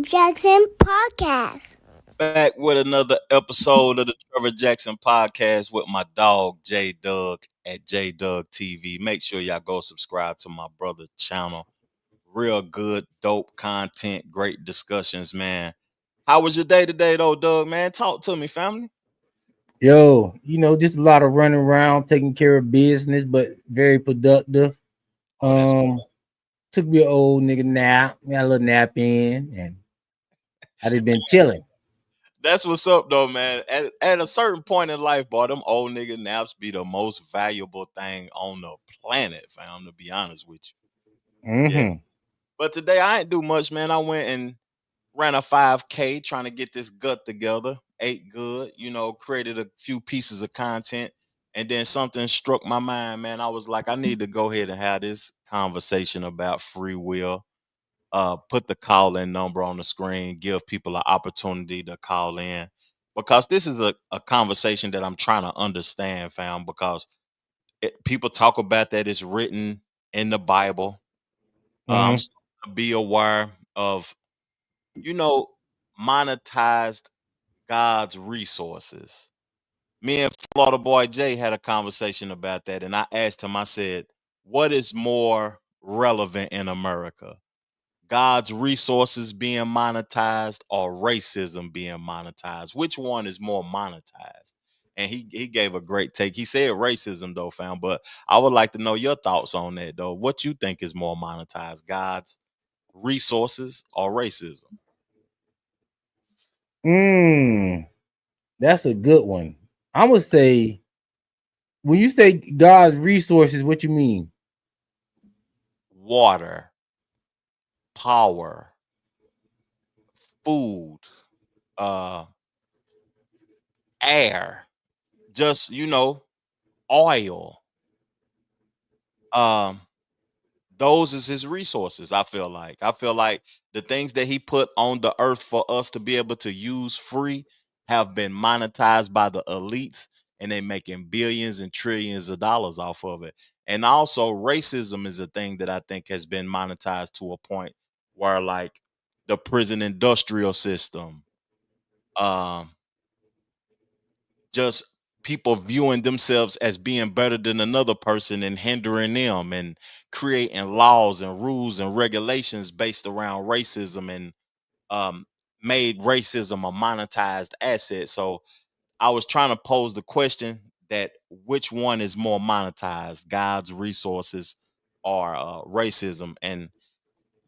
Jackson Podcast. Back with another episode of the Trevor Jackson Podcast with my dog J Doug at J Doug TV. Make sure y'all go subscribe to my brother channel. Real good, dope content, great discussions, man. How was your day today, though, Doug? Man, talk to me, family. Yo, just a lot of running around, taking care of business, but very productive. Took me an old nigga nap, got a little nap in, and I just been chilling. That's what's up, though, man. At a certain point in life, boy, them old nigga naps be the most valuable thing on the planet, fam, to be honest with you. Yeah. But today I ain't do much, man. I went and ran a 5K trying to get this gut together. Ate good, created a few pieces of content. And then something struck my mind, man. I was like, I need to go ahead and have this conversation about free will. Put the call-in number on the screen, give people an opportunity to call in. Because this is a conversation that I'm trying to understand, fam, because people talk about that it's written in the Bible. I'm starting to be aware of, monetized God's resources. Me and Florida Boy Jay had a conversation about that, and I asked him, I said, what is more relevant in America? God's resources being monetized or racism being monetized? Which one is more monetized? And he gave a great take. He said racism, though, fam, but I would like to know your thoughts on that, though. What you think is more monetized, God's resources or racism? That's a good one. I'm gonna say, when you say God's resources, what you mean? Water, power, food, air, just oil. Those is his resources. I feel like the things that he put on the earth for us to be able to use free have been monetized by the elites, and they making billions and trillions of dollars off of it. And also racism is a thing that I think has been monetized to a point where, like, the prison industrial system, just people viewing themselves as being better than another person and hindering them, and creating laws and rules and regulations based around racism, and made racism a monetized asset. So I was trying to pose the question that which one is more monetized, God's resources or racism? And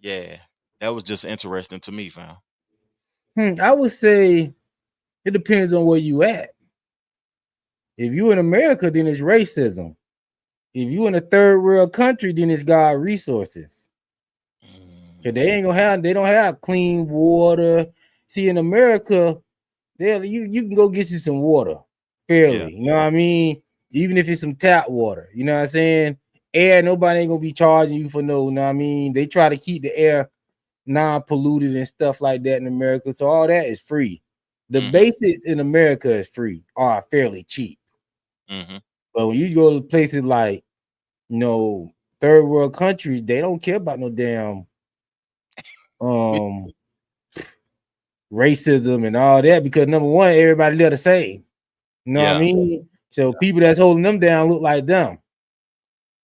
yeah, that was just interesting to me, fam. I would say it depends on where you at. If you in America, then it's racism. If you in a third world country, then it's God resources. Cause they don't have clean water. See, in America, you can go get you some water fairly. Yeah. You know what I mean? Even if it's some tap water, you know what I'm saying? Air, nobody ain't gonna be charging you for no, you know what I mean? They try to keep the air non-polluted and stuff like that in America. So all that is free. The basics in America is free, are fairly cheap. But when you go to places like, third world countries, they don't care about no damn racism and all that, because number one, everybody live the same. You know what I mean? So people that's holding them down look like them.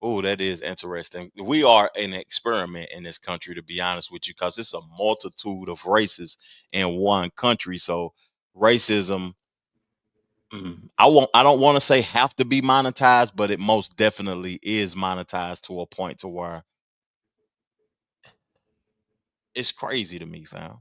Oh, that is interesting. We are an experiment in this country, to be honest with you, because it's a multitude of races in one country. So racism, I don't want to say have to be monetized, but it most definitely is monetized to a point to where it's crazy to me, fam.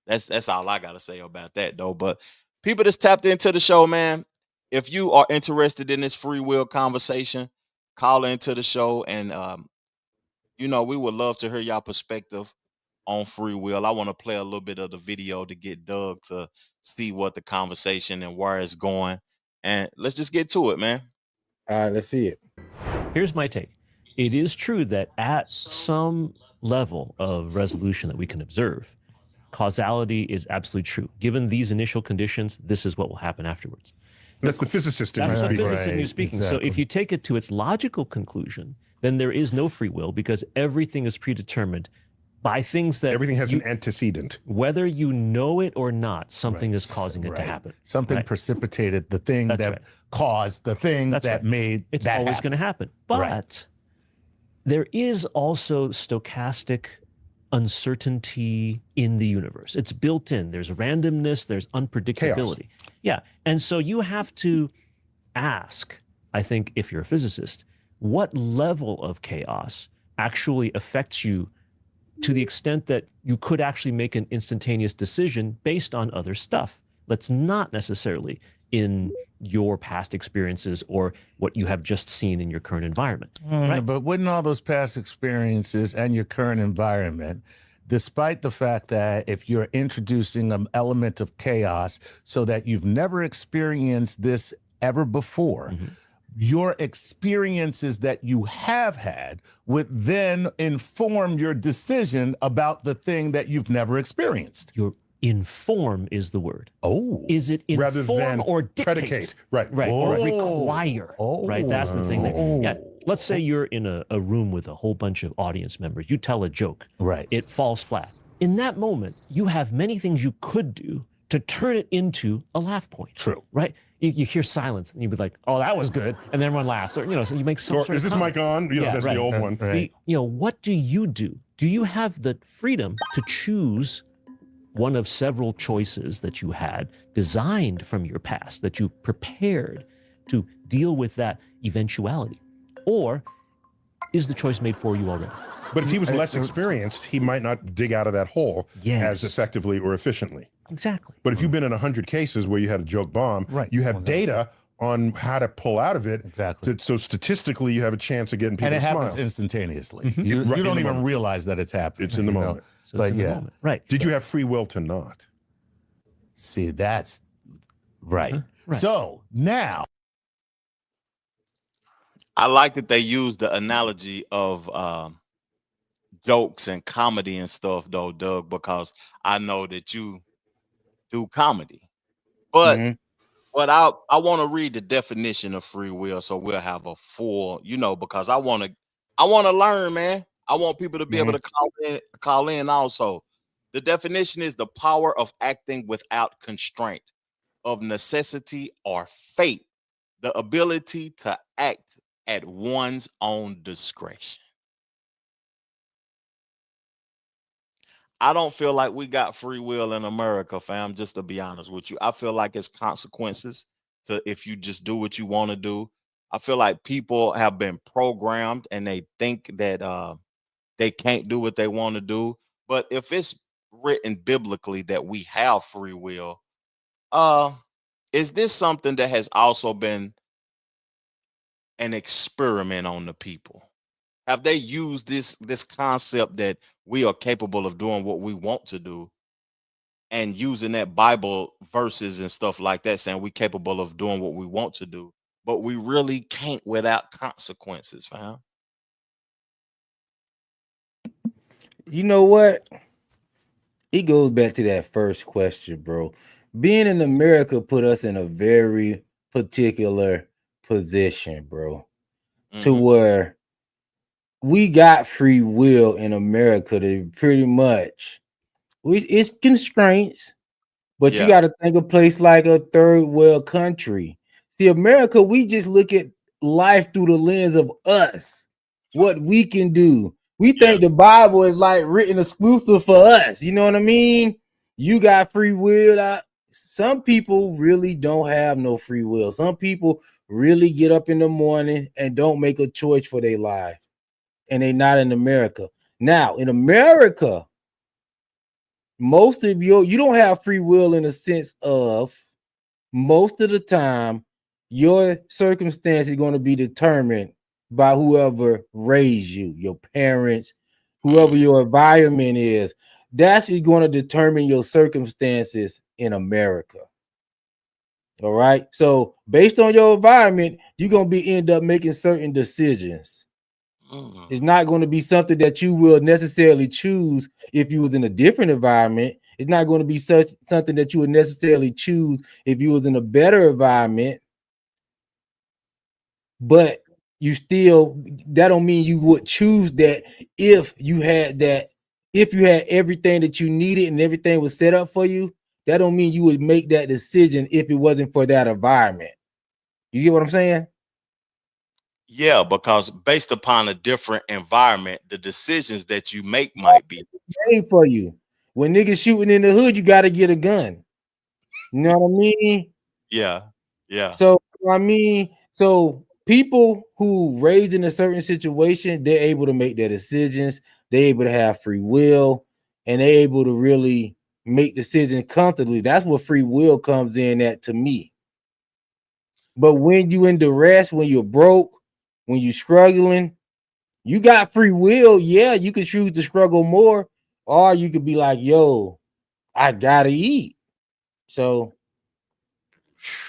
That's all I gotta say about that, though. But people that's tapped into the show, man, if you are interested in this free will conversation, call into the show, and we would love to hear y'all perspective on free will. I want to play a little bit of the video to get Doug to see what the conversation and where it's going. And let's just get to it, man. All right, let's see it. Here's my take. It is true that at some level of resolution that we can observe, causality is absolutely true. Given these initial conditions, this is what will happen afterwards. That's the physicist in That's you the speaking. physicist in you speaking. Exactly. So if you take it to its logical conclusion, then there is no free will, because everything is predetermined by things that everything has an antecedent. Whether you know it or not, something is causing it to happen. Something precipitated the thing that caused the thing that made it's that always going to happen. But there is also stochastic uncertainty in the universe. It's built in. There's randomness, there's unpredictability. Chaos. Yeah. And so you have to ask, I think, if you're a physicist, what level of chaos actually affects you to the extent that you could actually make an instantaneous decision based on other stuff that's not necessarily in your past experiences or what you have just seen in your current environment. But wouldn't all those past experiences and your current environment, despite the fact that if you're introducing an element of chaos so that you've never experienced this ever before, your experiences that you have had would then inform your decision about the thing that you've never experienced. Your inform is the word. Oh. Is it inform rather than or dictate? Predicate. Right. Or require. Right. That's the thing. Yeah. Let's say you're in a room with a whole bunch of audience members. You tell a joke. Right. It falls flat. In that moment, you have many things you could do to turn it into a laugh point. True. Right? You hear silence and you'd be like, oh, that was good. And then everyone laughs. Or, so you make some sort of is this mic on? That's the old one. What do you do? Do you have the freedom to choose one of several choices that you had designed from your past, that you prepared to deal with that eventuality? Or is the choice made for you already? But if he was less experienced, he might not dig out of that hole as effectively or efficiently. Exactly. But if you've been in 100 cases where you had a joke bomb, you have data on how to pull out of it. Exactly. So statistically, you have a chance of getting people to smile. And it happens instantaneously. You don't even realize that it's happening. It's in the moment. So but in the moment. Right. Did you have free will to not? See, that's right. So now. I like that they use the analogy of jokes and comedy and stuff, though, Doug, because I know that you do comedy. But but I want to read the definition of free will, so we'll have a full, because I want to learn, man. I want people to be able to call in also. The definition is the power of acting without constraint, of necessity or fate, the ability to act at one's own discretion. I don't feel like we got free will in America, fam, just to be honest with you. I feel like it's consequences to if you just do what you want to do. I feel like people have been programmed and they think that they can't do what they want to do. But if it's written biblically that we have free will, is this something that has also been an experiment on the people? Have they used this concept that we are capable of doing what we want to do and using that Bible verses and stuff like that, saying we're capable of doing what we want to do, but we really can't without consequences, fam? You know what? It goes back to that first question, bro. Being in America put us in a very particular position, bro, to where we got free will in America to pretty much, it's constraints, but you got to think a place like a third world country. See, America, we just look at life through the lens of us, what we can do. We think the Bible is like written exclusive for us. You know what I mean? You got free will. Some people really don't have no free will. Some people really get up in the morning and don't make a choice for their life. And they're not in America. Now, in America, most of you don't have free will in the sense of most of the time, your circumstance is going to be determined by whoever raised you, your parents, whoever your environment is. That's what's going to determine your circumstances in America. All right. So based on your environment, you're going to end up making certain decisions. It's not going to be something that you will necessarily choose if you was in a different environment. It's not going to be something that you would necessarily choose if you was in a better environment. But you still, that don't mean you would choose that if you had that if you had everything that you needed and everything was set up for you, that don't mean you would make that decision if it wasn't for that environment. You get what I'm saying? Yeah, because based upon a different environment, the decisions that you make might be made for you. When niggas shooting in the hood, you got to get a gun. You know what I mean? Yeah. So so people who raised in a certain situation, they're able to make their decisions. They're able to have free will, and they're able to really make decisions comfortably. That's what free will comes in at to me. But when you in duress, when you're broke, when you're struggling, you got free will. Yeah, you can choose to struggle more, or you could be like, yo, I gotta eat. So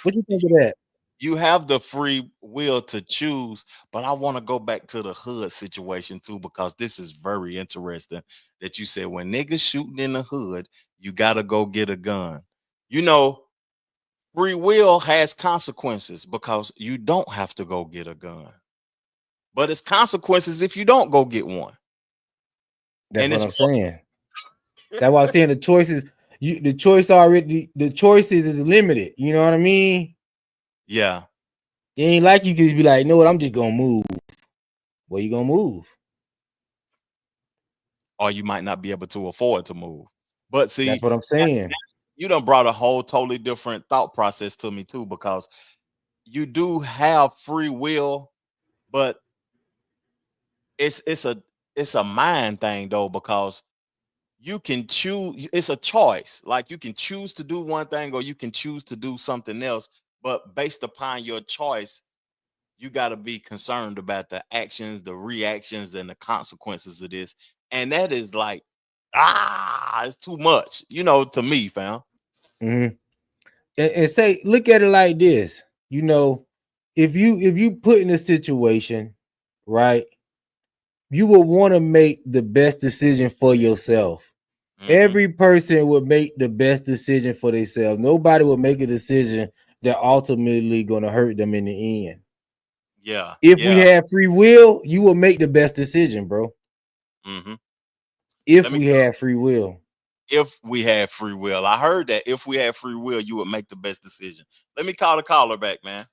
what you think of that? You have the free will to choose, but I want to go back to the hood situation too, because this is very interesting that you said when niggas shooting in the hood, you gotta go get a gun. You know, free will has consequences because you don't have to go get a gun. But it's consequences if you don't go get one. That's And what it's I'm saying. That's why I'm saying the choices, the choices is limited. You know what I mean? Yeah. It ain't like you can just be like, you know what, I'm just gonna move. Where you gonna move? Or you might not be able to afford to move. But see, That's what I'm saying. you done brought a whole totally different thought process to me too, because you do have free will, but it's a mind thing though, because you can choose. It's a choice. Like you can choose to do one thing or you can choose to do something else, but based upon your choice, you got to be concerned about the actions, the reactions, and the consequences of this. And that is like, it's too much, to me, fam. Mm-hmm. And say, look at it like this. You know, if you put in a situation, right, you would want to make the best decision for yourself. Mm-hmm. Every person would make the best decision for themselves. Nobody would make a decision that ultimately going to hurt them in the end. Yeah. If we had free will, you will make the best decision, bro. Mm-hmm. If we had free will. If we had free will. I heard that if we had free will, you would make the best decision. Let me call the caller back, man.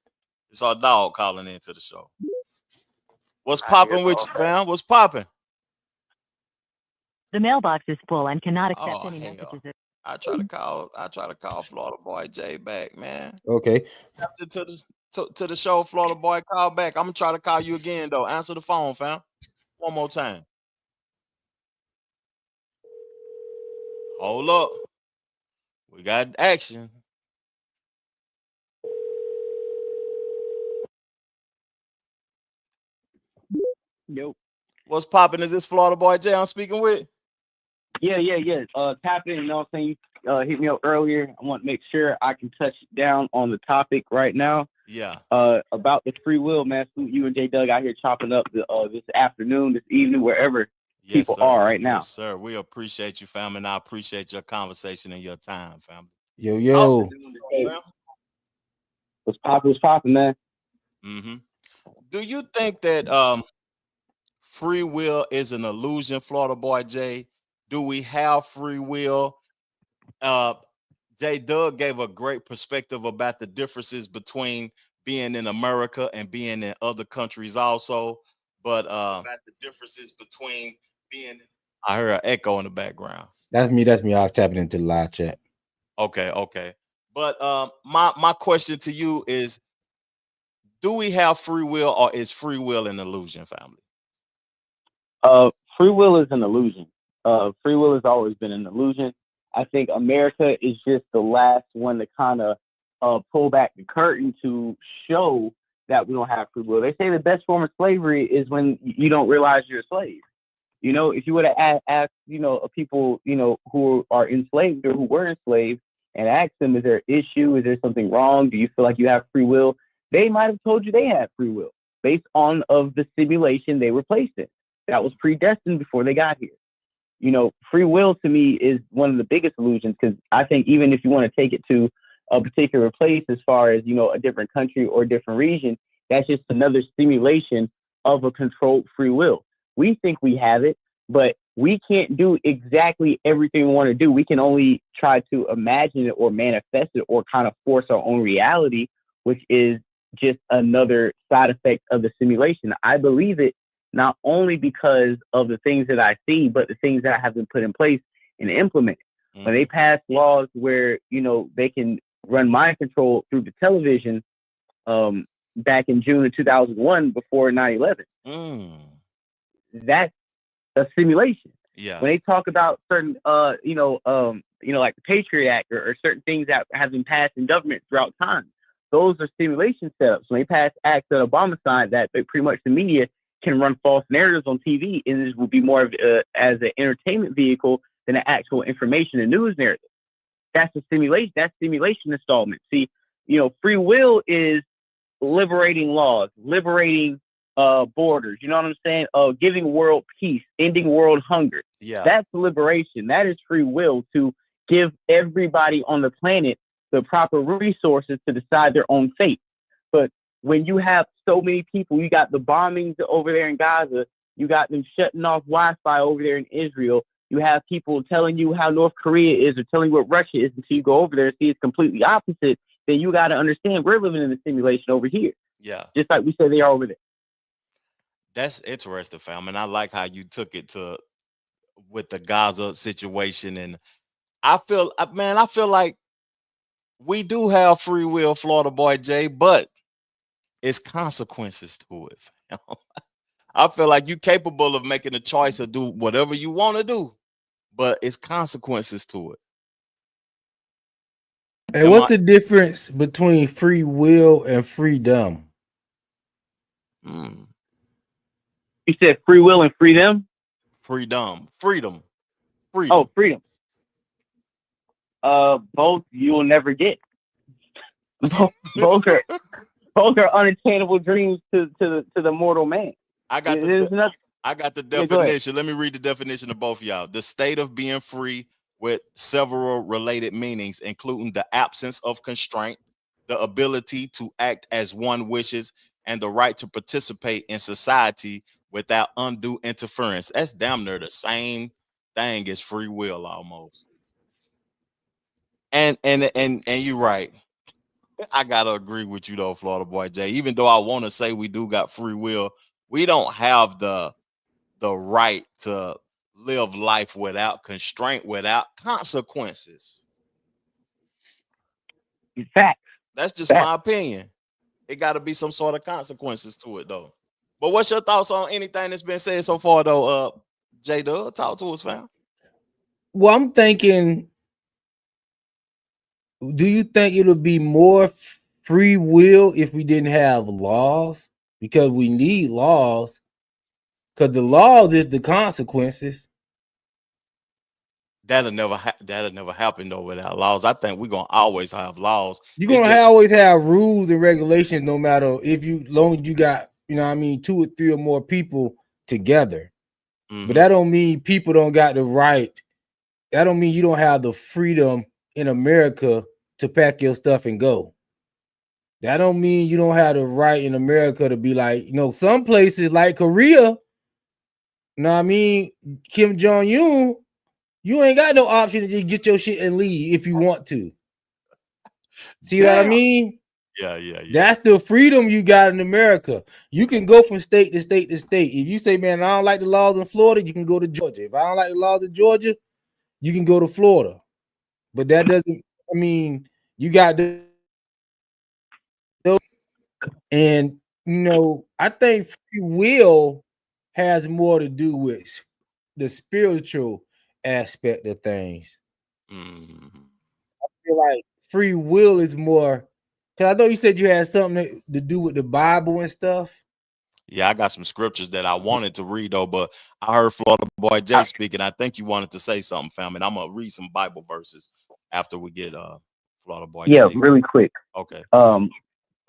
It's our dog calling into the show. What's popping with you, fam? What's popping? The mailbox is full and cannot accept any messages. I try to call Florida Boy Jay back, man. Okay. To the show, Florida Boy, call back. I'm gonna try to call you again though. Answer the phone, fam. One more time. Hold up. We got action. Yo. What's popping? Is this Florida Boy Jay I'm speaking with? Yeah. Tap in, you know what I'm saying? You hit me up earlier. I want to make sure I can touch down on the topic right now. Yeah. About the free will, man. You and J Doug out here chopping up this afternoon, this evening, wherever people are right now. Yes, sir. We appreciate you, fam, and I appreciate your conversation and your time, fam. Yo. What's popping, man? Mm-hmm. Do you think that free will is an illusion, Florida Boy Jay? Do we have free will? J Doug gave a great perspective about the differences between being in America and being in other countries also. But about the differences between being, I heard an echo in the background. That's me. I was tapping into the live chat. Okay. But my question to you is, do we have free will, or is free will an illusion, family? Free will is an illusion. Free will has always been an illusion. I think America is just the last one to kind of pull back the curtain to show that we don't have free will. They say the best form of slavery is when you don't realize you're a slave. You know, if you would have asked, people, who are enslaved or who were enslaved and asked them, is there an issue? Is there something wrong? Do you feel like you have free will? They might have told you they had free will based on of the simulation they were placed in. That was predestined before they got here. Free will to me is one of the biggest illusions, because I think even if you want to take it to a particular place, as far as, a different country or different region, that's just another simulation of a controlled free will. We think we have it, but we can't do exactly everything we want to do. We can only try to imagine it or manifest it or kind of force our own reality, which is just another side effect of the simulation. I believe it not only because of the things that I see, but the things that have been put in place and implemented. When they pass laws where, you know, they can run mind control through the television back in June of 2001 before 9/11, that's a simulation. Yeah. When they talk about certain, like the Patriot Act or certain things that have been passed in government throughout time, those are simulation setups. When they pass acts that Obama signed, that pretty much the media can run false narratives on TV, and this will be more of as an entertainment vehicle than an actual information and news narrative. That's a simulation. That's simulation installment. See, free will is liberating laws, liberating borders. You know what I'm saying? Giving world peace, ending world hunger. Yeah. That's liberation. That is free will, to give everybody on the planet the proper resources to decide their own fate. But when you have so many people, you got the bombings over there in Gaza, you got them shutting off Wi-Fi over there in Israel, you have people telling you how North Korea is or telling you what Russia is until you go over there and see it's completely opposite, then you got to understand we're living in a simulation over here. Yeah. Just like we said they are over there. That's interesting, fam. And I like how you took it with the Gaza situation. And I feel like we do have free will, Florida boy Jay, but it's consequences to it, fam. I feel like you're capable of making a choice to do whatever you want to do, but it's consequences to it. And what's the difference between free will and freedom? You said free will and freedom? Freedom. Oh, freedom. Both you will never get. Both are unattainable dreams to the mortal man. I got the definition. Let me read the definition of both of y'all. The state of being free with several related meanings, including the absence of constraint, the ability to act as one wishes, and the right to participate in society without undue interference. That's damn near the same thing as free will almost. And you're right. I gotta agree with you though, Florida boy Jay. Even though I want to say we do got free will, we don't have the right to live life without constraint, without consequences. Facts. That's just my opinion. It got to be some sort of consequences to it though. But what's your thoughts on anything that's been said so far though? J Dub, talk to us, fam. Well, I'm thinking, do you think it would be more free will if we didn't have laws? Because we need laws. Because the laws is the consequences. That'll never happen though without laws. I think we're gonna always have laws. You're gonna always have rules and regulations, no matter long as you got, 2 or 3 or more people together. But that don't mean people don't got the right. That don't mean you don't have the freedom in America to pack your stuff and go. That don't mean you don't have the right in America to be like, some places like Korea, Kim Jong-un, you ain't got no option to just get your shit and leave if you want to. See what I mean? Yeah. That's the freedom you got in America. You can go from state to state to state. If you say, man, I don't like the laws in Florida, you can go to Georgia. If I don't like the laws of Georgia, you can go to Florida. But that doesn't mean you got to. And, I think free will has more to do with the spiritual aspect of things. I feel like free will is more, because I know you said you had something to do with the Bible and stuff. Yeah, I got some scriptures that I wanted to read though, but I heard Florida boy Jay speaking. I think you wanted to say something, fam, and I'm gonna read some Bible verses after we get Florida boy Jay. Yeah, really quick. Okay.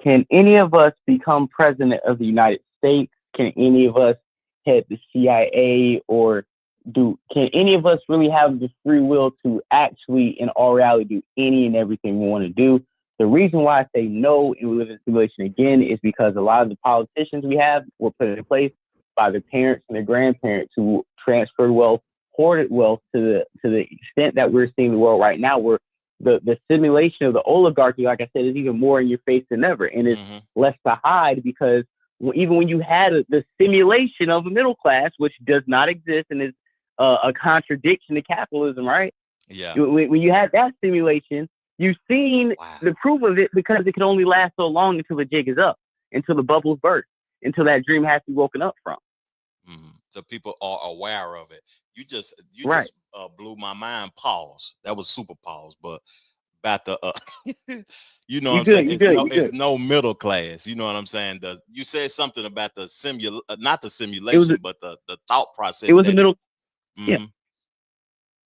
Can any of us become president of the United States? Can any of us head the CIA, or can any of us really have the free will to actually, in all reality, do any and everything we want to do? The reason why I say no and we live in simulation again is because a lot of the politicians we have were put in place by their parents and their grandparents who transferred wealth hoarded wealth to the extent that we're seeing the world right now, where the simulation of the oligarchy, like I said, is even more in your face than ever, and it's less to hide, because even when you had the simulation of a middle class, which does not exist and is a contradiction to capitalism, right? Yeah. When you had that simulation, you've seen the proof of it, because it can only last so long until the jig is up, until the bubbles burst, until that dream has to be woken up from. So people are aware of it. You just blew my mind. Pause. That was super pause, but about the you know what I'm saying? It's no middle class. You know what I'm saying? You said something about the not the simulation, but the thought process. It was a middle. Yeah.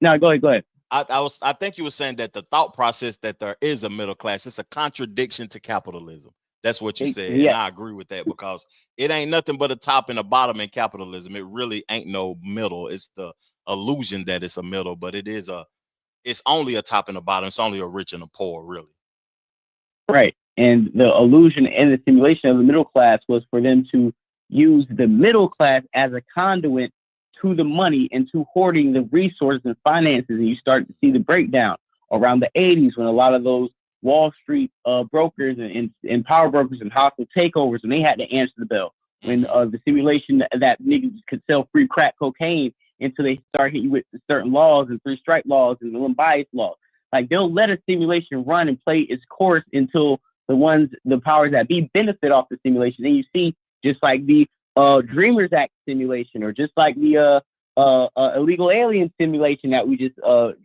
No, go ahead. I think you were saying that the thought process that there is a middle class, it's a contradiction to capitalism. That's what you said. And I agree with that, because it ain't nothing but a top and a bottom in capitalism. It really ain't no middle. It's the illusion that it's a middle, but it's only a top and a bottom. It's only a rich and a poor, really. Right. And the illusion and the simulation of the middle class was for them to use the middle class as a conduit to the money and to hoarding the resources and finances. And you start to see the breakdown around the 80s, when a lot of those Wall Street brokers and power brokers and hostile takeovers, when they had to answer the bell, when the simulation that niggas could sell free crack cocaine until they start hitting you with certain laws and 3 strike laws and the unbiased law. Like, they'll let a simulation run and play its course until the powers that be benefit off the simulation. And you see, just like the Dreamers Act simulation, or just like the illegal alien simulation that we just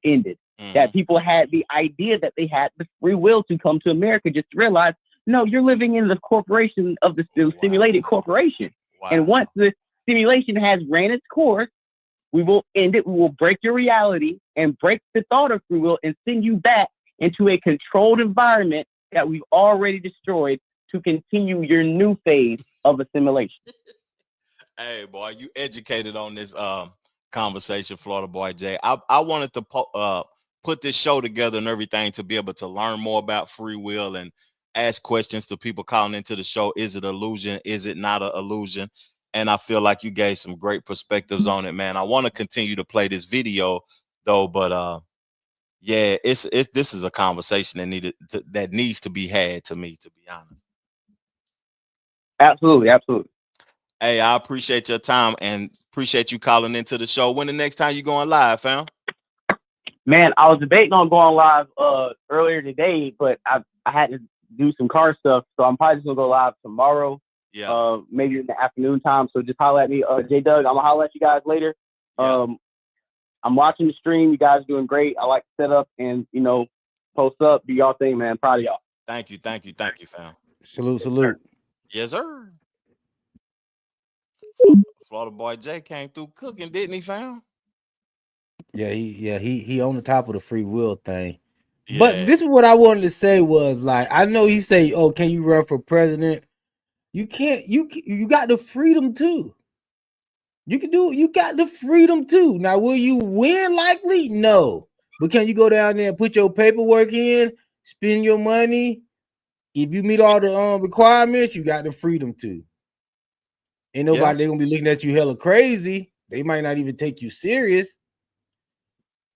ended, that people had the idea that they had the free will to come to America, just to realize, no, you're living in the corporation of the simulated corporation. And once the simulation has ran its course, we will end it. We will break your reality and break the thought of free will and send you back into a controlled environment that we've already destroyed to continue your new phase of assimilation. Hey, boy, you educated on this conversation, Florida Boy Jay. I wanted to put this show together and everything to be able to learn more about free will and ask questions to people calling into the show. Is it illusion? Is it not an illusion? And I feel like you gave some great perspectives on it, man. I want to continue to play this video though, but yeah, this is a conversation that needs to be had, to me, to be honest. Absolutely. Hey, I appreciate your time and appreciate you calling into the show. When the next time you going live, fam? Man, I was debating on going live earlier today, but I had to do some car stuff, so I'm probably just gonna go live tomorrow. Yeah. Maybe in the afternoon time. So just holler at me, J Doug. I'm gonna holler at you guys later. Yeah. I'm watching the stream. You guys doing great. I like to set up and post up, do y'all thing, man. Proud of y'all. Thank you, fam. Salute. Yes, sir. Florida Boy Jay came through cooking, didn't he, fam? Yeah, he on the top of the free will thing. Yeah. But this is what I wanted to say was, like, I know he say, "Oh, can you run for president?" You can't. You got the freedom too. You got the freedom too. Now, will you win? Likely, no. But can you go down there and put your paperwork in, spend your money? If you meet all the requirements, you got the freedom to. Ain't nobody they gonna be looking at you hella crazy. They might not even take you serious.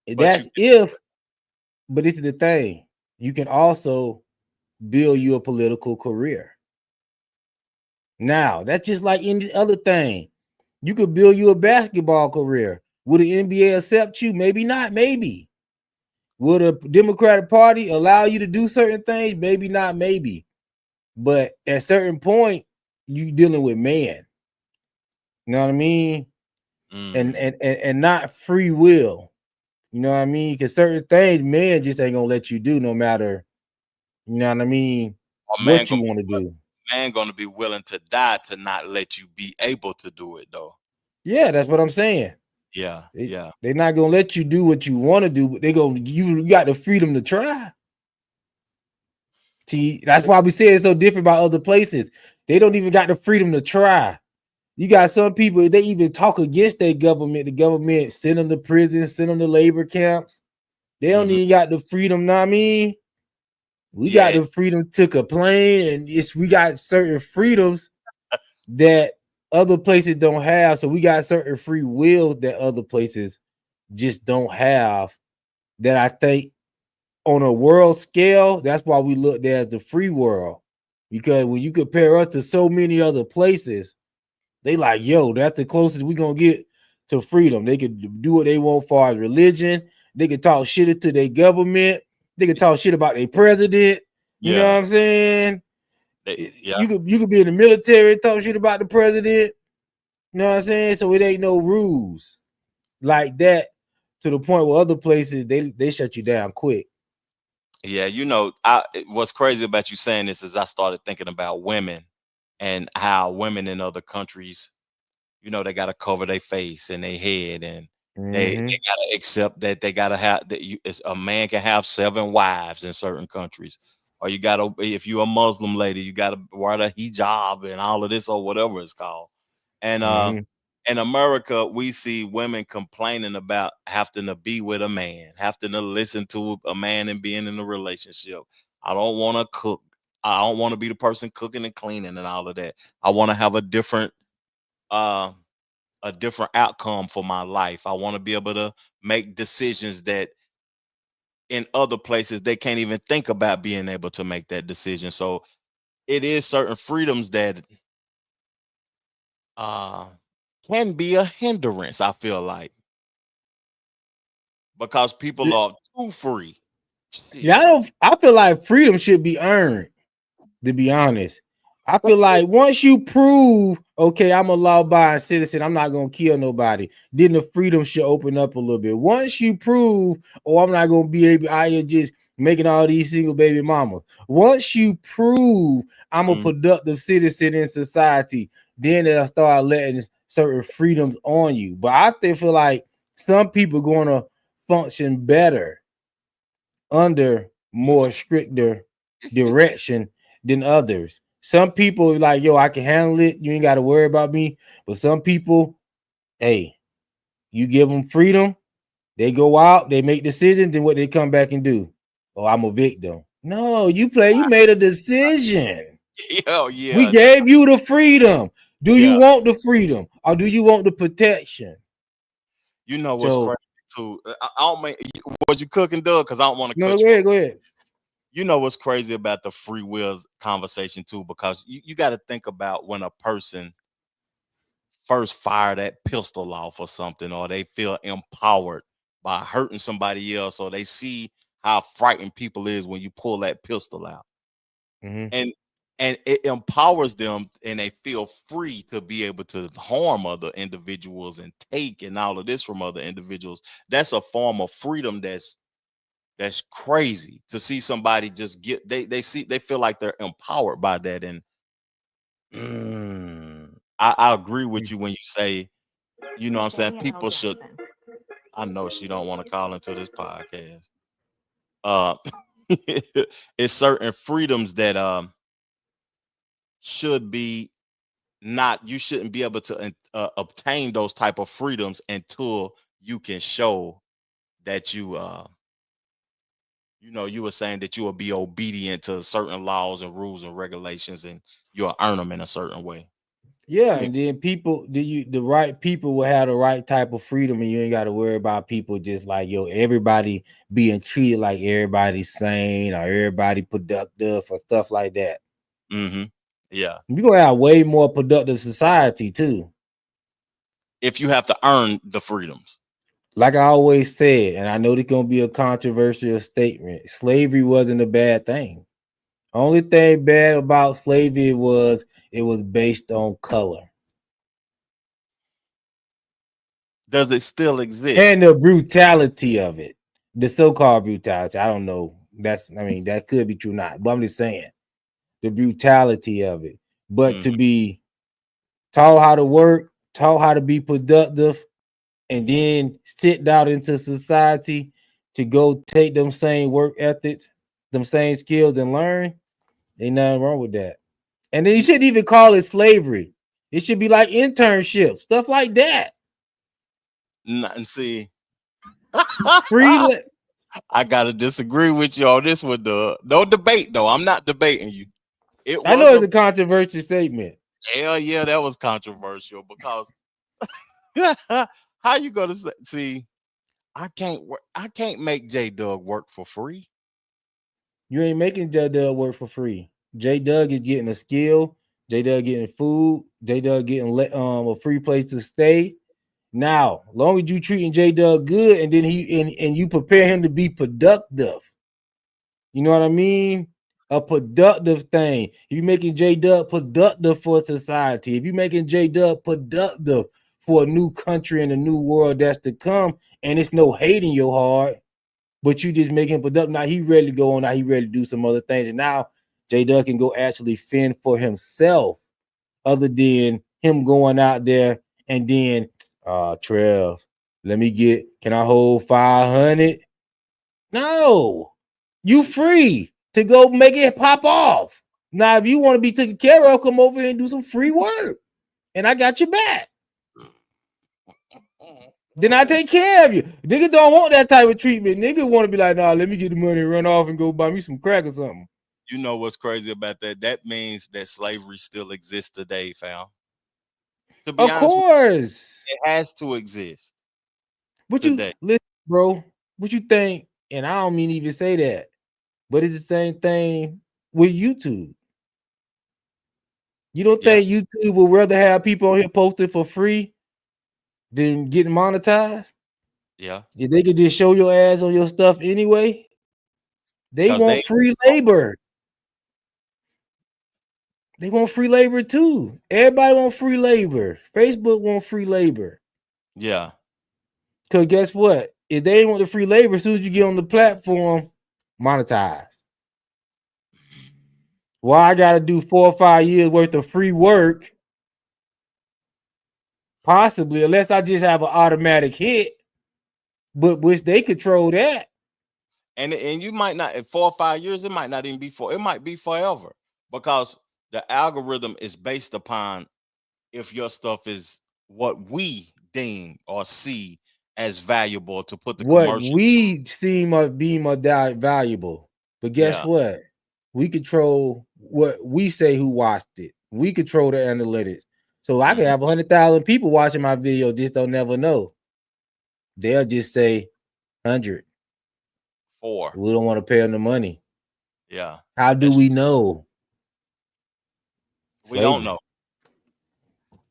But this is the thing. You can also build you a political career. Now, that's just like any other thing. You could build you a basketball career. Would the NBA accept you? Maybe not, maybe. Would a Democratic Party allow you to do certain things? Maybe not, maybe. But at a certain point, you dealing with man. You know what I mean? And not free will. You know what I mean? Because certain things, man just ain't gonna let you do, no matter, you know what I mean, what you want to do. Man gonna be willing to die to not let you be able to do it, though. Yeah, that's what I'm saying. Yeah, They're not gonna let you do what you want to do, but you got the freedom to try. See, that's why we say it's so different about other places. They don't even got the freedom to try. You got some people, they even talk against their government. The government send them to prison, send them to labor camps. They don't even got the freedom, know what I mean? We got the freedom to complain, and we got certain freedoms that other places don't have. So we got certain free will that other places just don't have that. I think on a world scale, that's why we looked at the free world, because when you compare us to so many other places, they like, yo, that's the closest we're gonna get to freedom. They could do what they want for as religion. They could talk shit to their government. They could talk shit about their president. You know what I'm saying? You could be in the military, talk shit about the president. You know what I'm saying? So it ain't no rules like that, to the point where other places they shut you down quick. Yeah, what's crazy about you saying this is I started thinking about women and how women in other countries, they got to cover their face and their head, and they got to accept that they got to have that. A man can have 7 wives in certain countries, or you got to, if you're a Muslim lady, you got to wear the hijab and all of this or whatever it's called. And in America, we see women complaining about having to be with a man, having to listen to a man and being in a relationship. I don't want to cook. I don't want to be the person cooking and cleaning and all of that. I want to have a different outcome for my life. I want to be able to make decisions that in other places they can't even think about being able to make that decision. So it is certain freedoms that can be a hindrance, I feel like, because people are too free. Yeah, I feel like freedom should be earned, to be honest. I feel like once you prove, okay, I'm a law-abiding citizen, I'm not gonna kill nobody, then the freedom should open up a little bit. Once you prove, I'm not gonna be able out here just making all these single baby mamas. Once you prove I'm a productive citizen in society, then they'll start letting certain freedoms on you. But I still feel like some people gonna function better under more stricter direction than others. Some people like, yo, I can handle it. You ain't got to worry about me. But some people, hey, you give them freedom, they go out, they make decisions, then what they come back and do? Oh, I'm a victim. No, you made a decision. Yeah. We gave you the freedom. Do you want the freedom, or do you want the protection? What's crazy too? I don't mean, was you cooking, Doug? Because I don't want to cut you. No, go ahead. You know what's crazy about the free will conversation too, because you got to think about when a person first fire that pistol off or something, or they feel empowered by hurting somebody else, or they see how frightened people is when you pull that pistol out. And it empowers them, and they feel free to be able to harm other individuals and take and all of this from other individuals. That's a form of freedom that's crazy to see somebody just get they feel like they're empowered by that. And I agree with you when you say, what I'm saying, people should. I know she don't want to call into this podcast. It's certain freedoms that should be not, you shouldn't be able to obtain those type of freedoms until you can show that you you were saying that you will be obedient to certain laws and rules and regulations, and you'll earn them in a certain way. Yeah, and then the right people will have the right type of freedom, and you ain't got to worry about people just like, yo, everybody being treated like everybody's sane or everybody productive or stuff like that. Yeah, we're gonna have way more productive society too, if you have to earn the freedoms. Like I always said, and I know it's gonna be a controversial statement, slavery wasn't a bad thing. Only thing bad about slavery was it was based on color. Does it still exist? And the brutality of it, the so-called brutality. I don't know. That could be true, not, but I'm just saying the brutality of it. But to be taught how to work, taught how to be productive, and then sit out into society to go take them same work ethics, them same skills, and learn. Ain't nothing wrong with that. And then you shouldn't even call it slavery. It should be like internships, stuff like that. And see, I gotta disagree with you on this one. No debate though. I'm not debating you. I know it's a controversial statement. Hell yeah, that was controversial because how you gonna see? I can't make J Doug work for free. You ain't making J Doug work for free. J Doug is getting a skill. J Doug getting food. J Doug getting a free place to stay. Now, long as you treating J Doug good, and then and you prepare him to be productive. You know what I mean? A productive thing. If you're making J Doug productive for society, if you're making J Doug productive for a new country and a new world that's to come, and it's no hate in your heart, but you just making him productive. Now he ready to go on. Now he ready to do some other things, and now J Doug can go actually fend for himself, other than him going out there and then, Trev, can I hold 500? No, you free to go make it pop off. Now, if you want to be taken care of, come over here and do some free work, and I got your back. Then I take care of you. Niggas don't want that type of treatment. Niggas want to be like, nah, let me get the money and run off and go buy me some crack or something. You know what's crazy about that? That means that slavery still exists today, fam. To be honest, of course, it has to exist. But today. You listen, bro. What you think? And I don't mean to even say that, but it's the same thing with YouTube. You don't think YouTube would rather have people on here posted for free than getting monetized? Yeah. If they could just show your ass on your stuff anyway, they want free labor. They want free labor too. Everybody want free labor. Facebook want free labor. Yeah. Because guess what? If they want the free labor, as soon as you get on the platform, monetize. Well, I got to do 4 or 5 years worth of free work, possibly, unless I just have an automatic hit, but which they control that. And you might not, in 4 or 5 years, it might not even be it might be forever, because the algorithm is based upon if your stuff is what we deem or see as valuable to put the commercial. What we see must be more valuable. But guess what? We control what we say who watched it. We control the analytics. So I can have 100,000 people watching my video, just don't never know. They'll just say 100. 4. We don't want to pay them the money. Yeah. How do we know? We don't know.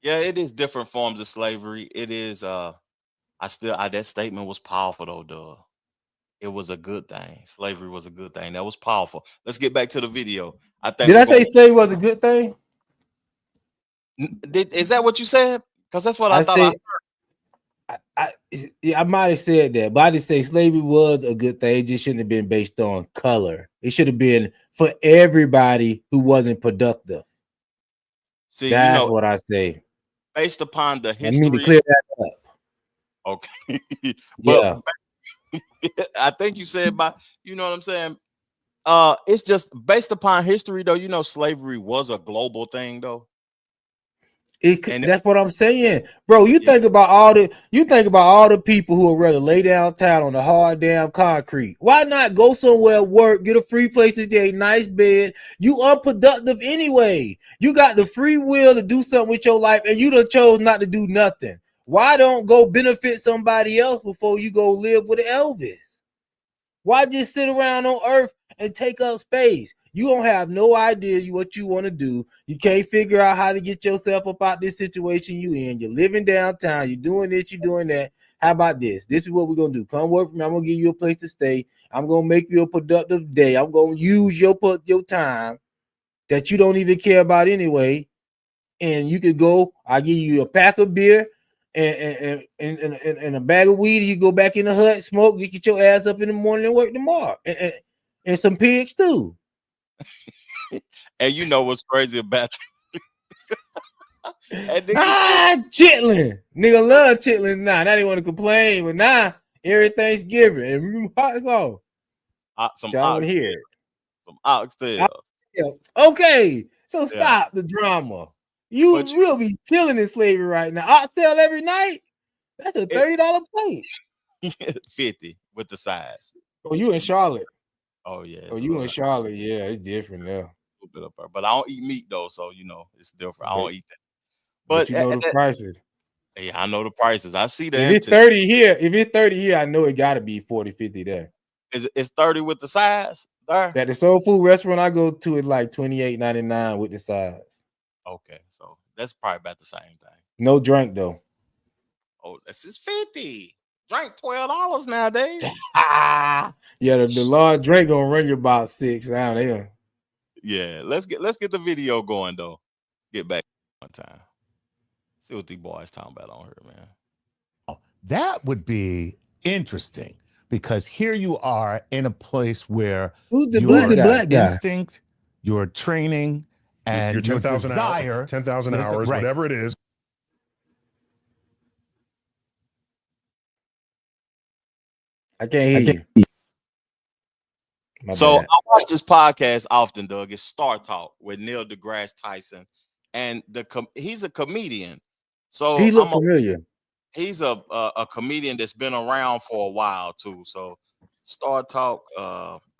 Yeah, it is different forms of slavery. It is that statement was powerful though, duh. It was a good thing. Slavery was a good thing. That was powerful. Let's get back to the video. Did I say slavery was a good thing? Is that what you said? Because that's what I thought. I might have said that, but I just say slavery was a good thing. It just shouldn't have been based on color. It should have been for everybody who wasn't productive. See, that's what I say. Based upon the history. I need to clear that up. Okay. But I think you said you know what I'm saying? It's just based upon history, though. Slavery was a global thing, though. That's what I'm saying, bro. You think about all the people who would rather lay downtown on the hard damn concrete. Why not go somewhere, work, get a free place to stay, nice bed? You unproductive anyway. You got the free will to do something with your life, and you done chose not to do nothing. Why don't go benefit somebody else before you go live with Elvis? Why just sit around on Earth and take up space? You don't have no idea what you want to do. You can't figure out how to get yourself up out this situation you in. You're living downtown. You're doing this. You're doing that. How about this? This is what we're going to do. Come work for me. I'm going to give you a place to stay. I'm going to make you a productive day. I'm going to use your time that you don't even care about anyway. And you could go. I'll give you a pack of beer and a bag of weed. You go back in the hut, smoke, get your ass up in the morning and work tomorrow. And some pigs too. And you know what's crazy about chitlin. Nigga love chitlin now. Now they want to complain, but now every Thanksgiving and hot sauce. Some oxtail. Some oxtail. Okay, so stop the drama. You will be killing in slavery right now. Oxtail every night. That's a $30 plate. 50 with the size. Oh, you in Charlotte? Oh yeah. Oh, you in Charlotte? Yeah, it's different now. A bit up there, but I don't eat meat though, so it's different. I don't eat that. But you know the prices. Yeah, I know the prices. I see that. If it's 30 here, I know it got to be 40, 50 there. It's 30 with the size there? At the soul food restaurant I go to, it's like $28.99 with the size. Okay, so that's probably about the same thing. No drink though. Oh, this is 50. Drink $12 nowadays. Yeah, the large drink gonna run you about $6 down there. Yeah, let's get the video going though. Get back one time. See what these boys talking about on here, man. Oh, that would be interesting because here you are in a place where who's the black guy? Instinct, your training, and your 10,000 desire, 10,000 hours, right. whatever it is. I can't hear you. So I watch this podcast often, Doug. It's Star Talk with Neil deGrasse Tyson, and he's a comedian. So he look familiar. He's a comedian that's been around for a while too. So Star Talk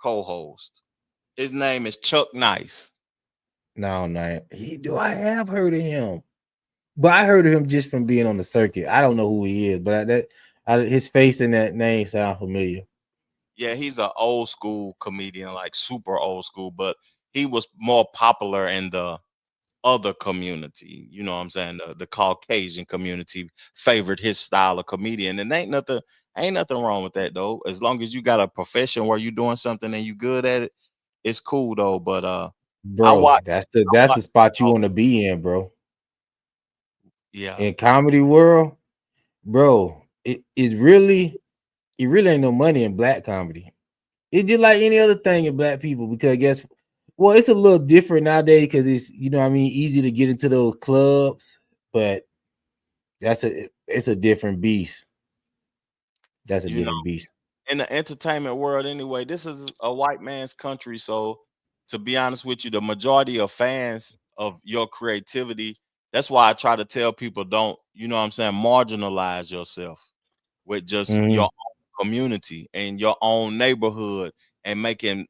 co-host. His name is Chuck Nice. No. I have heard of him, but I heard of him just from being on the circuit. I don't know who he is, but his face and that name sound familiar. Yeah, he's an old school comedian, like super old school, but he was more popular in the other community. You know what I'm saying? The Caucasian community favored his style of comedian, and ain't nothing wrong with that though. As long as you got a profession where you're doing something and you good at it, it's cool though. But bro, that's the spot you want to be in, bro. Yeah, in comedy world, bro, it really ain't no money in black comedy. It's just like any other thing in black people, because it's a little different nowadays because it's, easy to get into those clubs, but it's a different beast. That's a different beast. In the entertainment world anyway, this is a white man's country. So to be honest with you, the majority of fans of your creativity, that's why I try to tell people don't, marginalize yourself with just your own community and your own neighborhood and making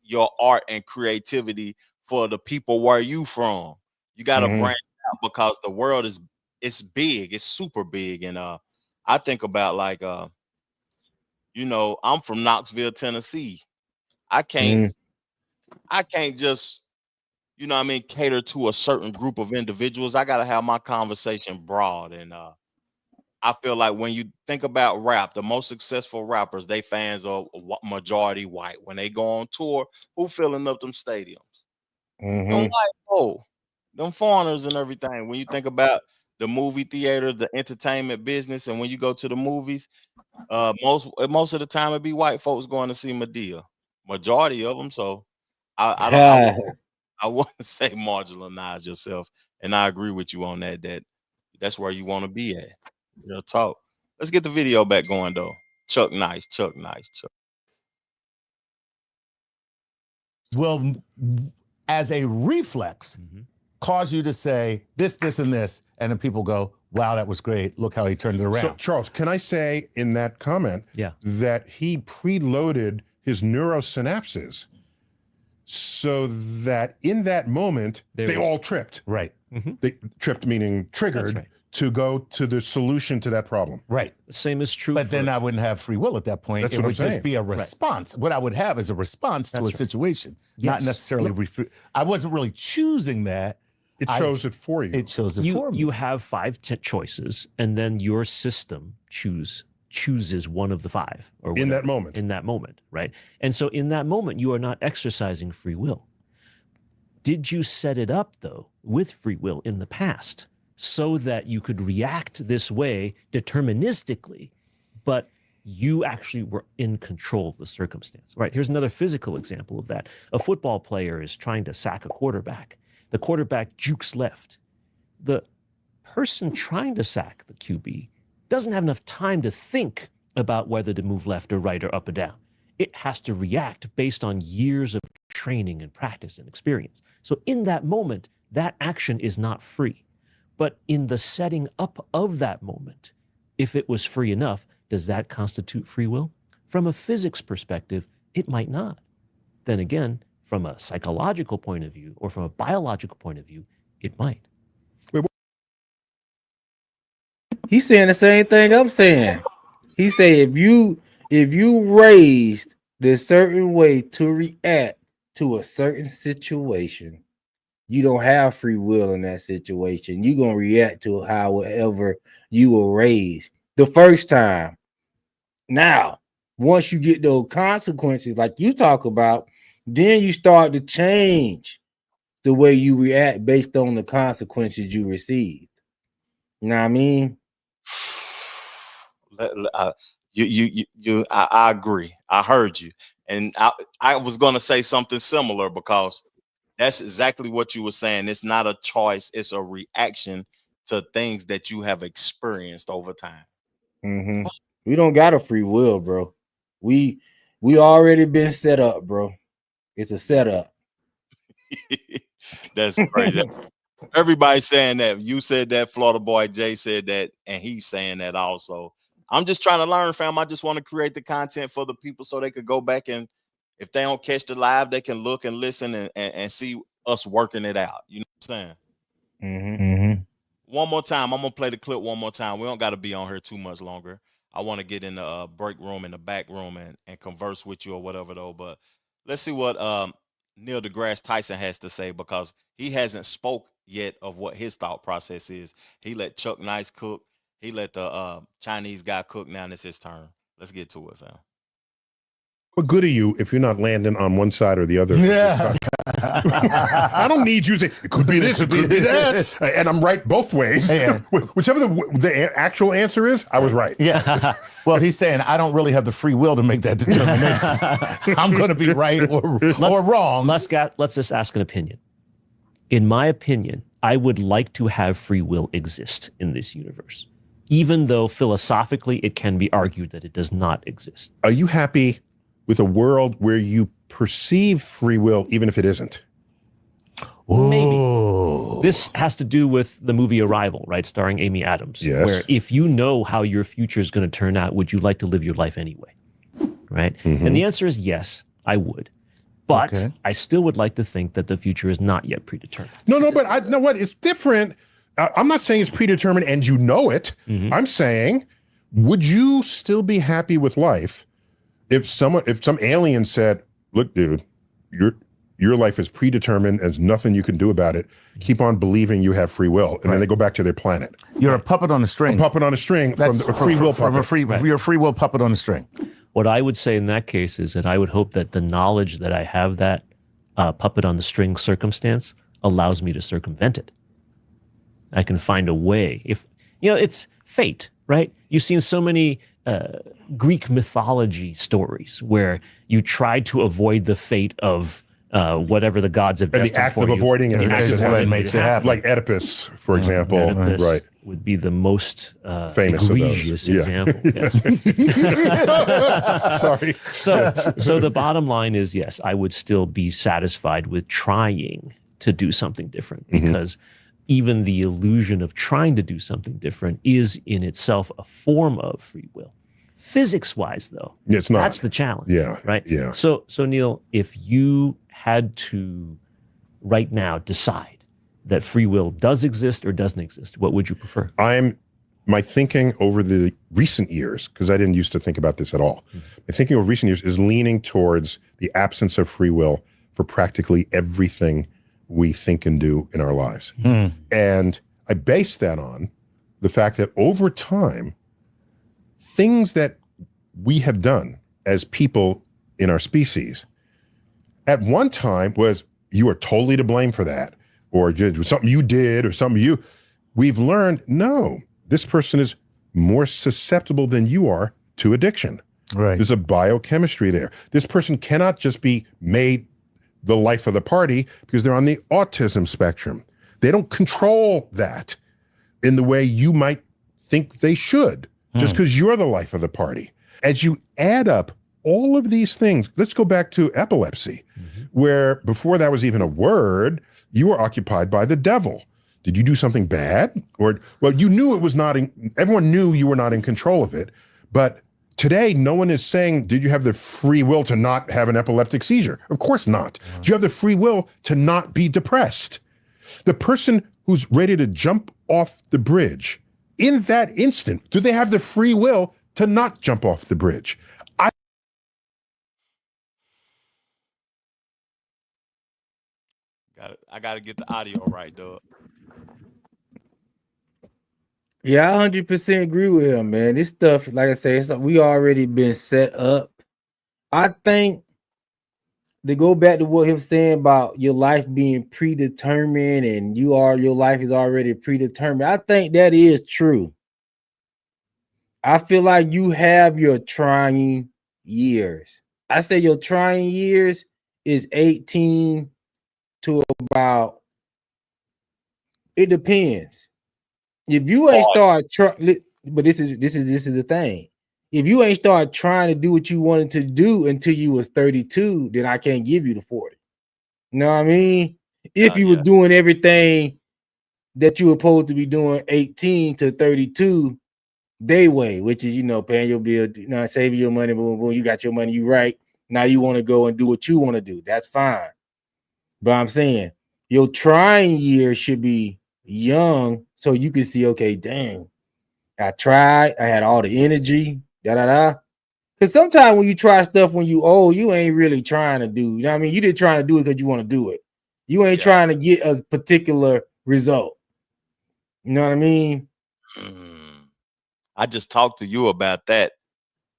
your art and creativity for the people where you from. You got to branch out because the world it's big, it's super big. And I think about like I'm from Knoxville, Tennessee. I can't just cater to a certain group of individuals. I got to have my conversation broad. And I feel like when you think about rap, the most successful rappers, they fans are majority white. When they go on tour, who filling up them stadiums? Them white them foreigners and everything. When you think about the movie theater, the entertainment business, and when you go to the movies, most of the time it be white folks going to see Madea. Majority of them. So I want to say marginalize yourself, and I agree with you on that. That's where you want to be at. Real talk. Let's get the video back going though. Chuck Nice. Will, as a reflex, cause you to say this, and this, and then people go, "Wow, that was great! Look how he turned it around." So, Charles, can I say in that comment that he preloaded his neurosynapses so that in that moment they all tripped. Right. They tripped meaning triggered to go to the solution to that problem. Right. The same is true. But then I wouldn't have free will at that point. That's it what would I'm just saying. be a response. Right. What I would have is a response to a situation, not necessarily. I wasn't really choosing that. It chose it for you. It chose it for me. You have 5 choices, and then your system chooses one of the 5 or whatever, in that moment, right? And so in that moment, you are not exercising free will. Did you set it up though with free will in the past so that you could react this way deterministically, but you actually were in control of the circumstance, right? Here's another physical example of that. A football player is trying to sack a quarterback. The quarterback jukes left. The person trying to sack the QB doesn't have enough time to think about whether to move left or right or up or down. It has to react based on years of training and practice and experience. So in that moment, that action is not free. But in the setting up of that moment, if it was free enough, does that constitute free will? From a physics perspective, it might not. Then again, from a psychological point of view or from a biological point of view, it might. He's saying the same thing I'm saying. He say if you raised this certain way to react to a certain situation, you don't have free will in that situation. You're gonna react to however you were raised the first time. Now, once you get those consequences, like you talk about, then you start to change the way you react based on the consequences you received. You know what I mean? I agree. I heard you, and I was going to say something similar because that's exactly what you were saying. It's not a choice; it's a reaction to things that you have experienced over time. Mm-hmm. We don't got a free will, bro. We already been set up, bro. It's a setup. That's crazy. Everybody's saying that. You said that. Florida boy Jay said that, and he's saying that also. I'm just trying to learn, fam. I just want to create the content for the people so they could go back and, if they don't catch the live, they can look and listen and see us working it out. You know what I'm saying? Mm-hmm. One more time. I'm gonna play the clip one more time. We don't got to be on here too much longer. I want to get in the break room in the back room and converse with you or whatever though. But let's see what Neil deGrasse Tyson has to say, because he hasn't spoke yet of what his thought process is. He let Chuck Nice cook. He let the Chinese guy cook. Now it's his turn. Let's get to it, fam. What good are you if you're not landing on one side or the other? Yeah. I don't need you to say, it could be this, it could be that. And I'm right both ways. Yeah. Whichever the actual answer is, I was right. Yeah. Well, he's saying, I don't really have the free will to make that determination. I'm going to be right or wrong. Let's just ask an opinion. In my opinion, I would like to have free will exist in this universe, even though philosophically it can be argued that it does not exist. Are you happy with a world where you perceive free will even if it isn't? Maybe. This has to do with the movie Arrival, right? Starring Amy Adams. Yes. Where if you know how your future is going to turn out, would you like to live your life anyway? Right? Mm-hmm. And the answer is yes, I would. But I still would like to think that the future is not yet predetermined. No, but I know what? It's different. I'm not saying it's predetermined and you know it. Mm-hmm. I'm saying, would you still be happy with life if some alien said, look, dude, your life is predetermined, there's nothing you can do about it. Keep on believing you have free will. And then they go back to their planet. You're a puppet on a string. A puppet on a string. That's from a free will puppet. You're a free will puppet on a string. What I would say in that case is that I would hope that the knowledge that I have that puppet on the string circumstance allows me to circumvent it. I can find a way. If it's fate, right? You've seen so many Greek mythology stories where you try to avoid the fate of whatever the gods have destined for you. And the act of avoiding it makes it happen. Like Oedipus, for example. Oedipus right. would be the most famous egregious example. Yes. Sorry. So the bottom line is, yes, I would still be satisfied with trying to do something different, because even the illusion of trying to do something different is in itself a form of free will. Physics-wise, though, it's not. That's the challenge. Yeah. Right. Yeah. So Neil, if you had to right now decide that free will does exist or doesn't exist, what would you prefer? My thinking over the recent years, because I didn't used to think about this at all. My thinking over recent years is leaning towards the absence of free will for practically everything we think and do in our lives. And I base that on the fact that over time, things that we have done as people in our species at one time was, you are totally to blame for that, or just something you did or something we've learned, no, this person is more susceptible than you are to addiction. Right. There's a biochemistry there. This person cannot just be made the life of the party because they're on the autism spectrum. They don't control that in the way you might think they should, just because you're the life of the party. As you add up all of these things, let's go back to epilepsy, where before that was even a word, you were occupied by the devil. Did you do something bad? Or, well, you knew it was not, everyone knew you were not in control of it. But today, no one is saying, did you have the free will to not have an epileptic seizure? Of course not. Do you have the free will to not be depressed? The person who's ready to jump off the bridge in that instant, do they have the free will to not jump off the bridge? I gotta get the audio right, Doug. Yeah, I 100% agree with him, man. This stuff, like I say, we already been set up. I think to go back to what he was saying about your life being predetermined and your life is already predetermined. I think that is true. I feel like you have your trying years. I say your trying years is 18 to about, it depends. If you ain't start trying, but this is the thing. If you ain't start trying to do what you wanted to do until you was 32, then I can't give you the 40. You know what I mean? If you were doing everything that you were supposed to be doing 18 to 32 day way, which is, paying your bill, saving your money, boom, boom, you got your money, you right. Now you want to go and do what you want to do. That's fine. But I'm saying your trying year should be young so you can see, okay, dang, I tried, I had all the energy, Because sometimes when you try stuff when you old, you ain't really trying to do. You know what I mean? You just trying to do it because you want to do it. You ain't trying to get a particular result. You know what I mean? I just talked to you about that,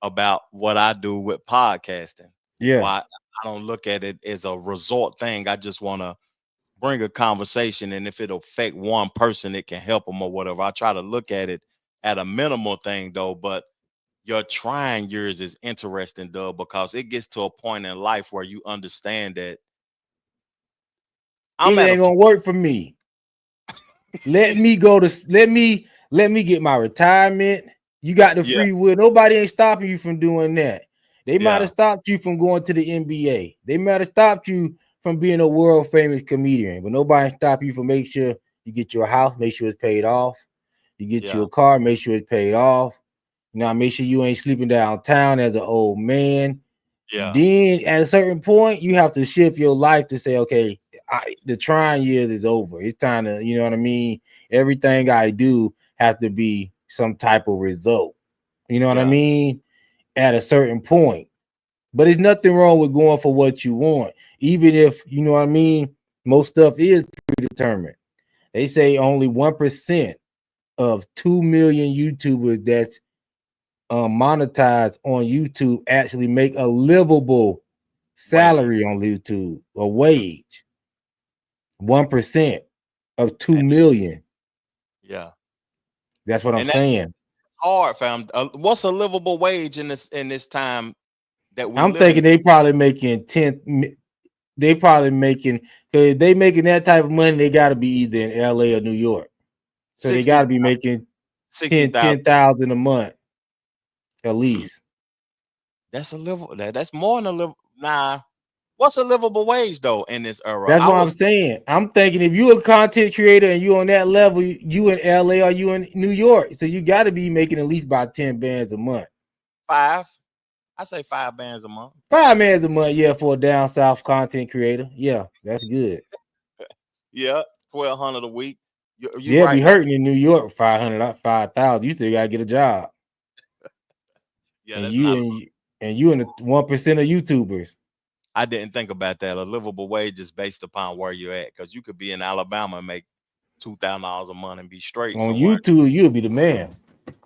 about what I do with podcasting. Yeah. Why I don't look at it as a result thing. I just want to bring a conversation, and if it'll affect one person, it can help them or whatever. I try to look at it at a minimal thing though, but your trying years is interesting, though, because it gets to a point in life where you understand that it ain't gonna work for me. let me get my retirement. You got the free will. Nobody ain't stopping you from doing that. They might have stopped you from going to the NBA. They might have stopped you from being a world famous comedian, but nobody stop you from make sure you get your house, make sure it's paid off. You get your car, make sure it's paid off. Now make sure you ain't sleeping downtown as an old man. Yeah. Then at a certain point, you have to shift your life to say, okay, the trying years is over. It's time to, you know what I mean? Everything I do has to be some type of result. You know what I mean? At a certain point. But there's nothing wrong with going for what you want. Even if, you know what I mean, most stuff is predetermined. They say only 1% of 2 million YouTubers that's monetized on YouTube actually make a livable salary on YouTube, a wage. 1% of 2 million. Yeah, that's what I'm saying. Hard, fam. What's a livable wage in this time that we? I'm thinking they probably making 10. They probably making, because they making that type of money, they got to be either in LA or New York. So 60, they got to be making 10,000 a month at least. That's a livable. That's more than a livable. Nah, what's a livable wage though in this era? That's what I'm saying. I'm thinking if you're a content creator and you on that level, you in LA or you in New York, so you got to be making at least about 10 bands a month. 5. I say 5 bands a month. 5 bands a month, yeah, for a down south content creator. Yeah, that's good. Yeah, 1,200 a week. You right, be hurting in New York. 500, 5,000. You still gotta get a job. Yeah, and you in the 1% of YouTubers. I didn't think about that. A livable wage is based upon where you're at, because you could be in Alabama and make $2,000 a month and be straight. On somewhere. YouTube, you'll be the man.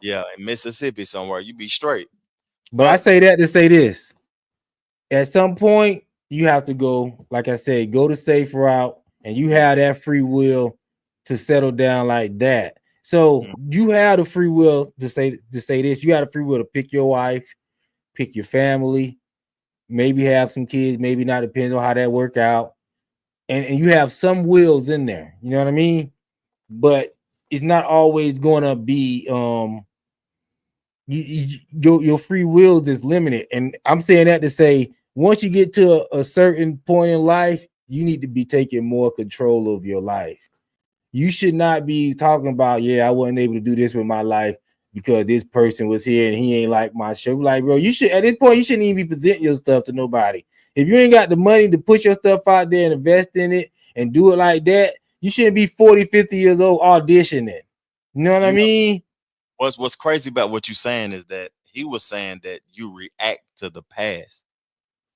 Yeah, in Mississippi somewhere, you be straight. But I say that to say this: at some point, you have to go, like I said, go the safe route, and you have that free will to settle down like that. So you have the free will to say this. You have the free will to pick your wife, pick your family, maybe have some kids, maybe not. Depends on how that work out. And you have some wills in there. You know what I mean? But it's not always going to be your free will is limited. And I'm saying that to say, once you get to a certain point in life, you need to be taking more control of your life. You should not be talking about, I wasn't able to do this with my life because this person was here and he ain't like my show. Like, bro, you should, at this point, you shouldn't even be presenting your stuff to nobody. If you ain't got the money to put your stuff out there and invest in it and do it like that, you shouldn't be 40, 50 years old auditioning. You know what I mean? What's crazy about what you're saying is that he was saying that you react to the past,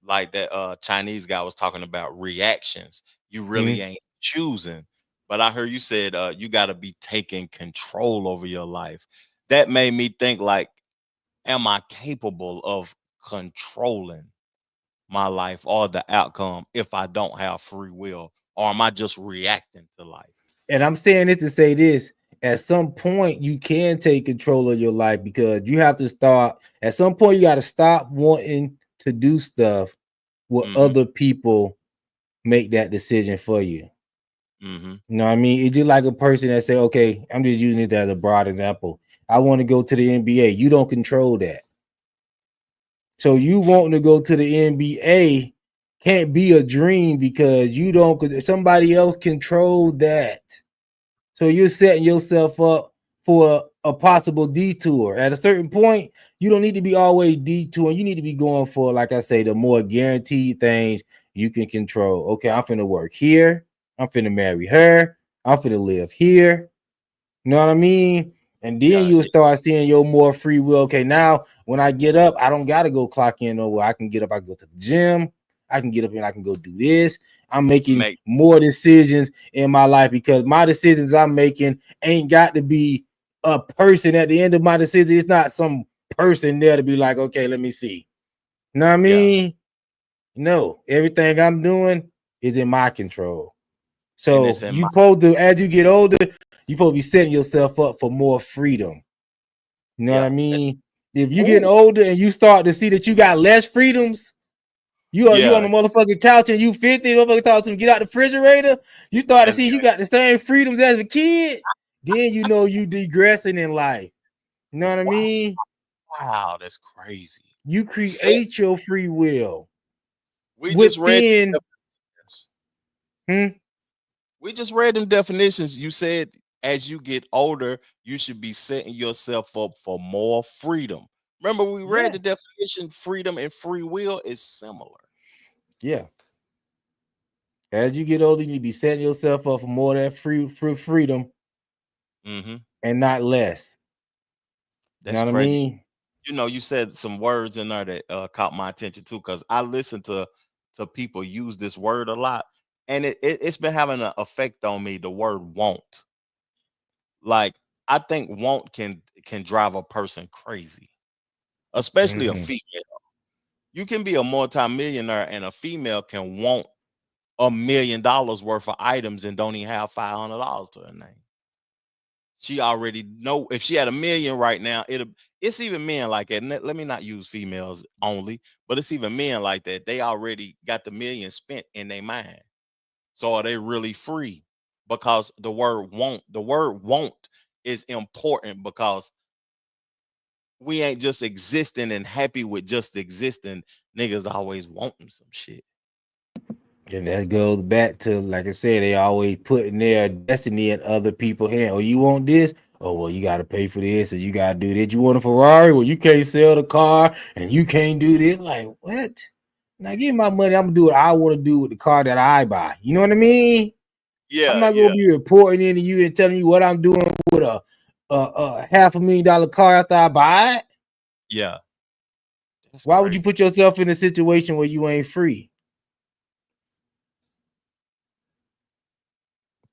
like that Chinese guy was talking about reactions. You really ain't choosing. But I heard you said you got to be taking control over your life. That made me think like, am I capable of controlling my life or the outcome if I don't have free will, or am I just reacting to life? And I'm saying it to say this: at some point, you can take control of your life, because you have to start. At some point, you got to stop wanting to do stuff where other people make that decision for you. You know what I mean? It's just like a person that say, okay, I'm just using this as a broad example. I want to go to the NBA. You don't control that. So you wanting to go to the NBA can't be a dream, because you don't. Somebody else control that. So you're setting yourself up for a possible detour. At a certain point, you don't need to be always detouring. You need to be going for, like I say, the more guaranteed things you can control. Okay, I'm finna work here. I'm finna marry her. I'm finna live here. You know what I mean? And then you'll start seeing your more free will. Okay, now when I get up, I don't gotta go clock in nowhere. I can get up, I can go to the gym, I can get up and I can go do this. I'm making more decisions in my life, because my decisions I'm making ain't got to be a person at the end of my decision. It's not some person there to be like, okay, let me see. You know what I mean? No, everything I'm doing is in my control. So you supposed to, as you get older, you supposed to be setting yourself up for more freedom. You know what I mean? If you getting older and you start to see that you got less freedoms, you on the motherfucking couch and you 50, motherfucker talk to me, get out the refrigerator, you start to see you got the same freedoms as a kid, then you know you digressing in life. You know what I mean? Wow, that's crazy. You create your free will. We just read We just read them definitions. You said as you get older, you should be setting yourself up for more freedom. Remember, we read the definition: freedom and free will is similar. Yeah. As you get older, you need to be setting yourself up for more of that freedom, and not less. That's you know crazy. What I mean? You know, you said some words in there that caught my attention too, because I listen to people use this word a lot, and it's been having an effect on me. The word "want," like I think "want" can drive a person crazy, especially a female. You can be a multimillionaire and a female can want $1 million worth of items and don't even have $500 to her name. She already know if she had $1 million right now, it's even men like that. Let me not use females only, but it's even men like that. They already got the $1 million spent in their mind. So are they really free? Because the word want is important, because we ain't just existing and happy with just existing. Niggas always wanting some shit. And that goes back to, like I said, they always putting their destiny in other people's hands. Oh, you want this? Oh, well, you got to pay for this, and you got to do this. You want a Ferrari? Well, you can't sell the car, and you can't do this. Like, what? Now, give me my money. I'm going to do what I want to do with the car that I buy. You know what I mean? Yeah. I'm not going to be reporting into you and telling you what I'm doing with a $500,000 car after I buy it. Yeah. Why would you put yourself in a situation where you ain't free?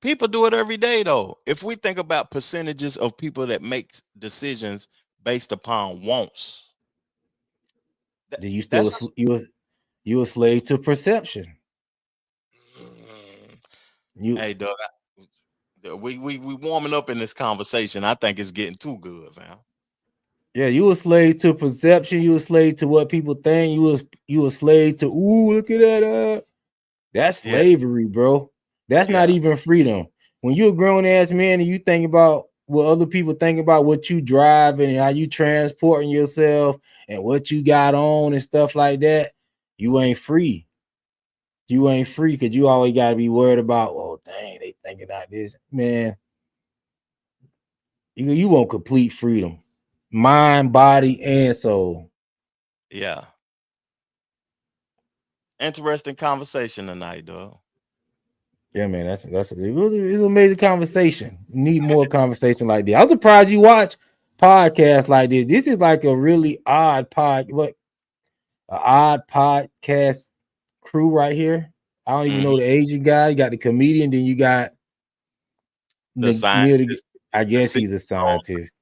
People do it every day, though. If we think about percentages of people that make decisions based upon wants, then you still you a slave to perception. Hey, Doug, we warming up in this conversation. I think it's getting too good, fam. Yeah, you a slave to perception. You a slave to what people think. You a slave to, ooh, look at that. That's slavery, bro. That's not even freedom. When you're a grown ass man and you think about what other people think about what you driving and how you transporting yourself and what you got on and stuff like that, you ain't free. You ain't free, because you always got to be worried about, oh, dang, they thinking about this. Man, you want complete freedom. Mind, body, and soul. Yeah. Interesting conversation tonight, dog. Yeah, man, it's an amazing conversation. You need more conversation like that. I'm surprised you watch podcasts like this. This is like a really odd odd podcast crew right here. I don't even know the Asian guy. You got the comedian, then you got the scientist. I guess he's a scientist.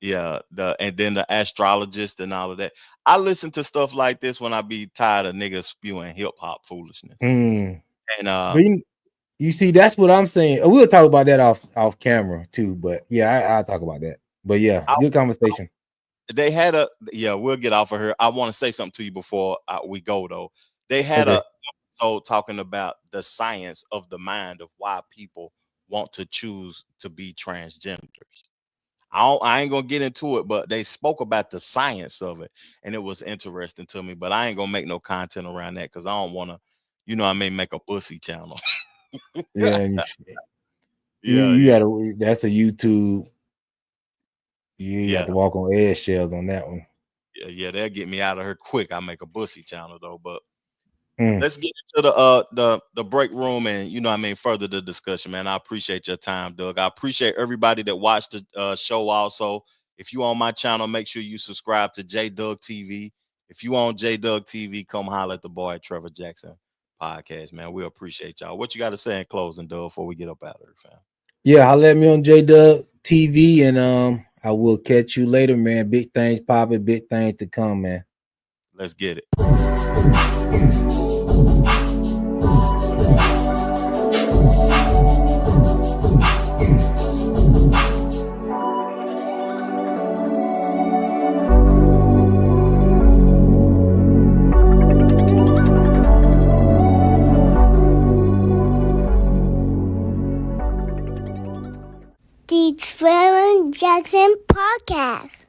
Yeah, and then the astrologist and all of that. I listen to stuff like this when I be tired of niggas spewing hip hop foolishness. And but you see, that's what I'm saying. We'll talk about that off camera too. But yeah, I'll talk about that. But yeah, good conversation. They had we'll get off of her. I want to say something to you before we go though. They had a episode talking about the science of the mind of why people want to choose to be transgenders. I ain't gonna get into it, but they spoke about the science of it, and it was interesting to me. But I ain't gonna make no content around that because I don't want to, make a pussy channel. Yeah, you gotta. That's a YouTube. You have to walk on eggshells on that one. Yeah, they'll get me out of here quick. I make a pussy channel though, but let's get into the break room and further the discussion, man. I appreciate your time, Doug. I appreciate everybody that watched the show. Also, if you on my channel, make sure you subscribe to J Doug TV. If you on J Doug TV, come holler at the boy Trevor Jackson podcast, man. We appreciate y'all. What you got to say in closing, Doug, before we get up out of here, fam? Yeah, holler at me on J Doug TV, and I will catch you later, man. Big things popping, big things to come, man. Let's get it. The Trevor Jackson Podcast.